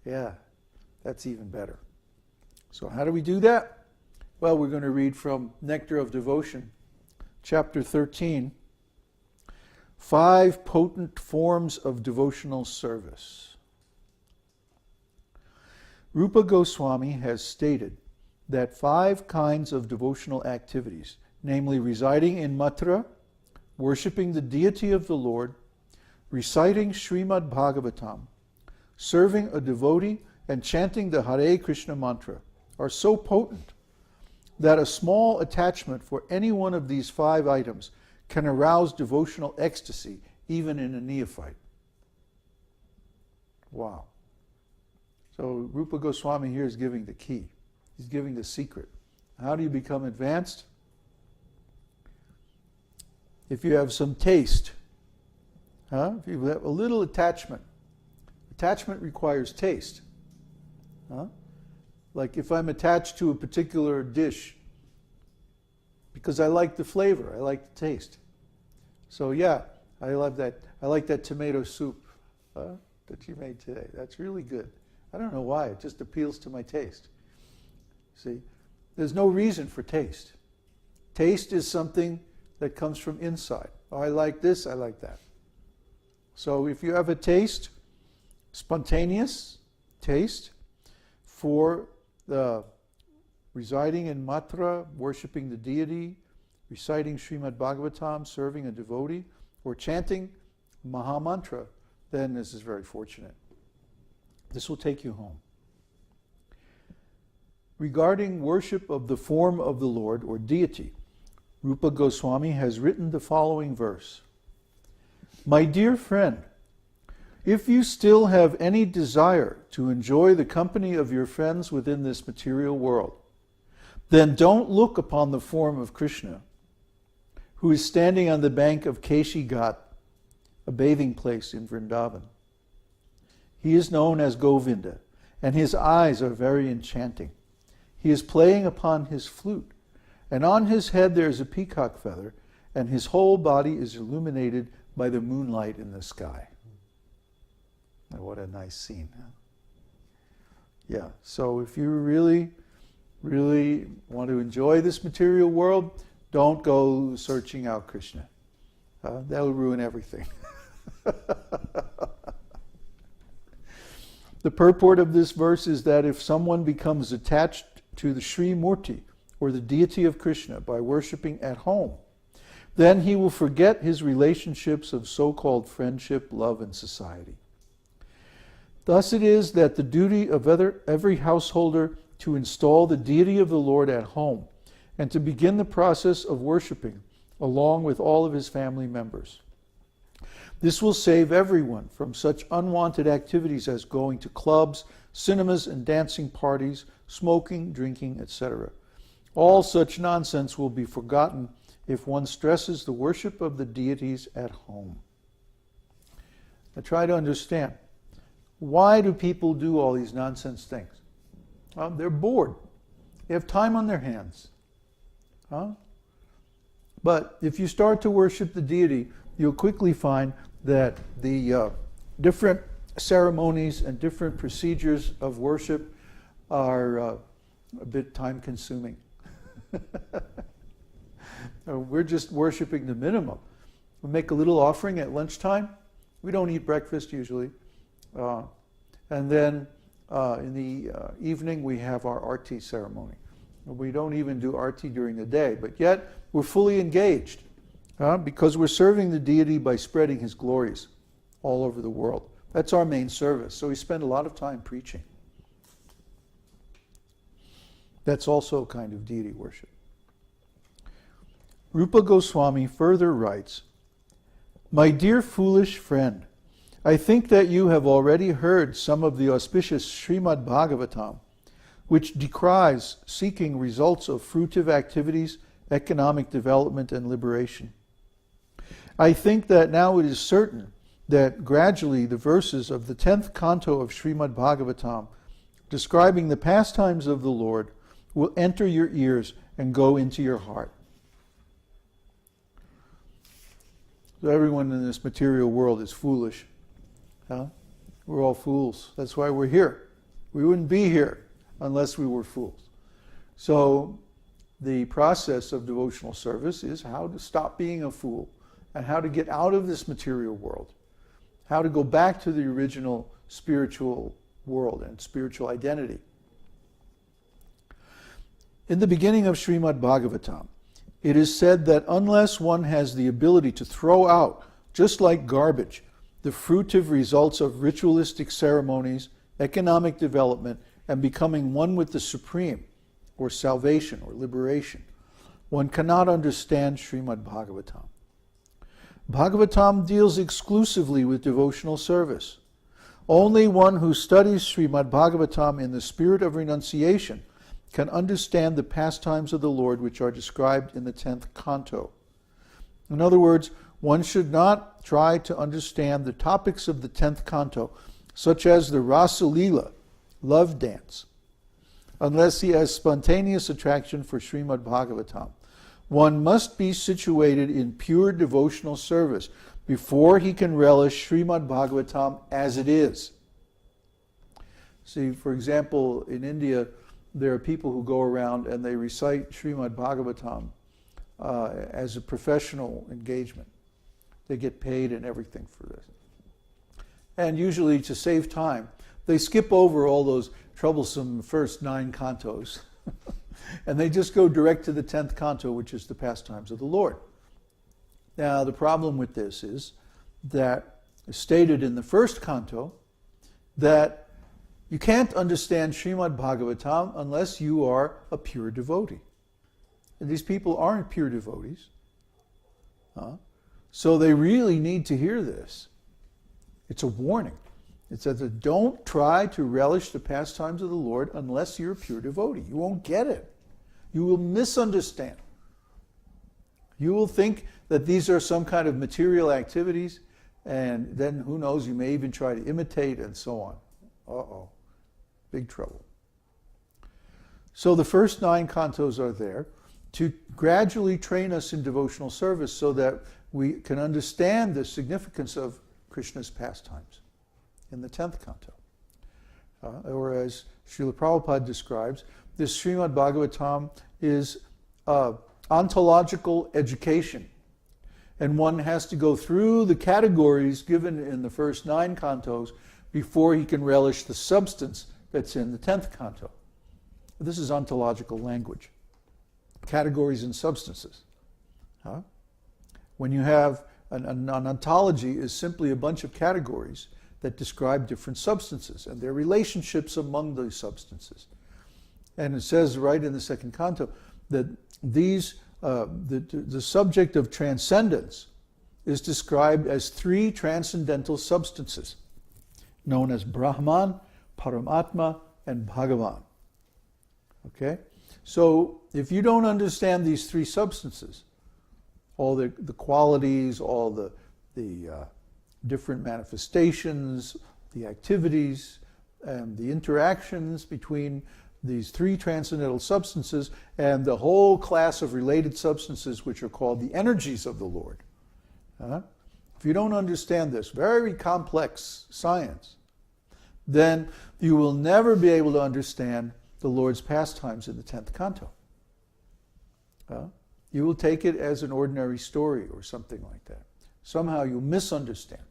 Yeah, that's even better. So how do we do that? Well, we're going to read from Nectar of Devotion, chapter 13, 5 potent forms of devotional service. Rupa Goswami has stated that 5 kinds of devotional activities, namely residing in Mathura, worshipping the deity of the Lord, reciting Srimad Bhagavatam, serving a devotee, and chanting the Hare Krishna mantra, are so potent that a small attachment for any one of these 5 items can arouse devotional ecstasy even in a neophyte. Wow. So Rupa Goswami here is giving the key. He's giving the secret. How do you become advanced? If you have some taste, if you have a little attachment. Attachment requires taste. Like if I'm attached to a particular dish because I like the flavor, I like the taste. So yeah, I love that. I like that tomato soup that you made today. That's really good. I don't know why, it just appeals to my taste. See, there's no reason for taste. Taste is something that comes from inside. Oh, I like this, I like that. So if you have a taste, spontaneous taste for the residing in Mathura, worshipping the deity, reciting Srimad Bhagavatam, serving a devotee, or chanting Mahamantra, then this is very fortunate. This will take you home. Regarding worship of the form of the Lord or deity, Rupa Goswami has written the following verse. My dear friend, if you still have any desire to enjoy the company of your friends within this material world, then don't look upon the form of Krishna, who is standing on the bank of Keshi Ghat, a bathing place in Vrindavan. He is known as Govinda, and his eyes are very enchanting. He is playing upon his flute, and on his head there is a peacock feather, and his whole body is illuminated by the moonlight in the sky. Now, what a nice scene. Huh? Yeah, so if you really want to enjoy this material world, don't go searching out Krishna. That'll ruin everything. The purport of this verse is that if someone becomes attached to the Sri Murti, or the deity of Krishna, by worshipping at home, then he will forget his relationships of so-called friendship, love, and society. Thus it is that the duty of every householder to install the deity of the Lord at home and to begin the process of worshipping along with all of his family members. This will save everyone from such unwanted activities as going to clubs, cinemas, and dancing parties, smoking, drinking, etc. All such nonsense will be forgotten if one stresses the worship of the deities at home. Now try to understand. Why do people do all these nonsense things? They're bored. They have time on their hands. But if you start to worship the deity, you'll quickly find that the different ceremonies and different procedures of worship are a bit time-consuming. We're just worshiping the minimum. We make a little offering at lunchtime. We don't eat breakfast usually. And then in the evening we have our arti ceremony. We don't even do arti during the day, but yet we're fully engaged because we're serving the deity by spreading his glories all over the world. That's our main service. So we spend a lot of time preaching. That's also a kind of deity worship. Rupa Goswami further writes, My dear foolish friend, I think that you have already heard some of the auspicious Srimad Bhagavatam, which decries seeking results of fruitive activities, economic development, and liberation. I think that now it is certain that gradually the verses of the 10th canto of Srimad Bhagavatam describing the pastimes of the Lord will enter your ears and go into your heart. So everyone in this material world is foolish. We're all fools. That's why we're here. We wouldn't be here unless we were fools. So the process of devotional service is how to stop being a fool and how to get out of this material world, how to go back to the original spiritual world and spiritual identity. In the beginning of Srimad Bhagavatam, it is said that unless one has the ability to throw out, just like garbage, the fruitive results of ritualistic ceremonies, economic development, and becoming one with the Supreme, or salvation, or liberation, one cannot understand Srimad Bhagavatam. Bhagavatam deals exclusively with devotional service. Only one who studies Srimad Bhagavatam in the spirit of renunciation can understand the pastimes of the Lord which are described in the 10th canto. In other words, one should not try to understand the topics of the 10th canto, such as the Rasa Leela, love dance, unless he has spontaneous attraction for Srimad Bhagavatam. One must be situated in pure devotional service before he can relish Srimad Bhagavatam as it is. See, for example, in India, there are people who go around and they recite Srimad Bhagavatam as a professional engagement. They get paid and everything for this. And usually, to save time, they skip over all those troublesome first 9 cantos and they just go direct to the 10th canto, which is the pastimes of the Lord. Now, the problem with this is that, as stated in the first canto, that you can't understand Srimad Bhagavatam unless you are a pure devotee. And these people aren't pure devotees. So they really need to hear this. It's a warning. It says that don't try to relish the pastimes of the Lord unless you're a pure devotee. You won't get it. You will misunderstand. You will think that these are some kind of material activities, and then who knows, you may even try to imitate and so on. Uh-oh. Big trouble. So the first 9 cantos are there to gradually train us in devotional service so that we can understand the significance of Krishna's pastimes in the 10th canto. Or as Srila Prabhupada describes, this Srimad Bhagavatam is ontological education. And one has to go through the categories given in the first 9 cantos before he can relish the substance that's in the 10th canto. This is ontological language. Categories and substances. When you have an ontology is simply a bunch of categories that describe different substances and their relationships among those substances. And it says right in the 2nd canto that these the subject of transcendence is described as 3 transcendental substances, known as Brahman, Paramatma, and Bhagavan. Okay? So if you don't understand these 3 substances, all the qualities, all the different manifestations, the activities, and the interactions between these 3 transcendental substances and the whole class of related substances which are called the energies of the Lord. If you don't understand this very complex science, then you will never be able to understand the Lord's pastimes in the 10th canto. You will take it as an ordinary story or something like that. Somehow you'll misunderstand.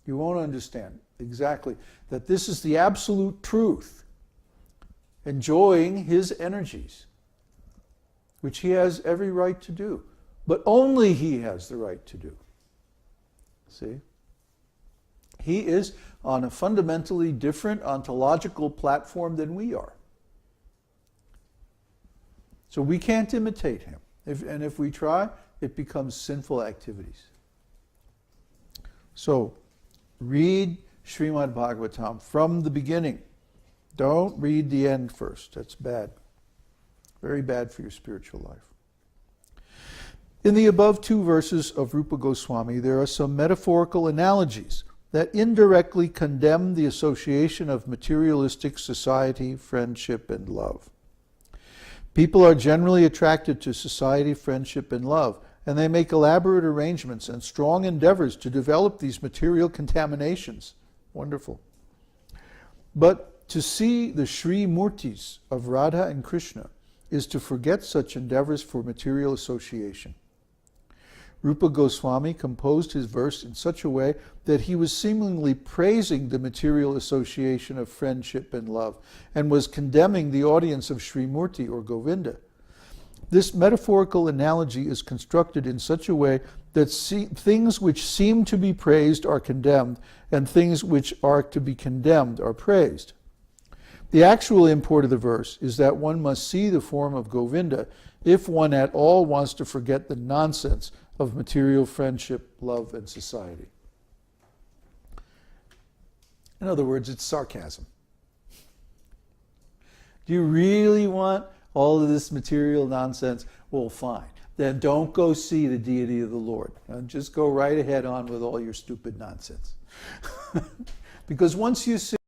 You won't understand exactly that this is the absolute truth, enjoying his energies, which he has every right to do, but only he has the right to do. See? He is on a fundamentally different ontological platform than we are. So we can't imitate him. And if we try, it becomes sinful activities. So, read Srimad Bhagavatam from the beginning. Don't read the end first. That's bad. Very bad for your spiritual life. In the above 2 verses of Rupa Goswami, there are some metaphorical analogies that indirectly condemn the association of materialistic society, friendship, and love. People are generally attracted to society, friendship, and love, and they make elaborate arrangements and strong endeavors to develop these material contaminations. Wonderful. But To see the Sri Murtis of Radha and Krishna is to forget such endeavors for material association. Rupa Goswami composed his verse in such a way that he was seemingly praising the material association of friendship and love, and was condemning the audience of Sri Murti or Govinda. This metaphorical analogy is constructed in such a way that things which seem to be praised are condemned, and things which are to be condemned are praised. The actual import of the verse is that one must see the form of Govinda if one at all wants to forget the nonsense of material friendship, love, and society. In other words, it's sarcasm. Do you really want all of this material nonsense? Well, fine. Then don't go see the deity of the Lord. And just go right ahead on with all your stupid nonsense. Because once you see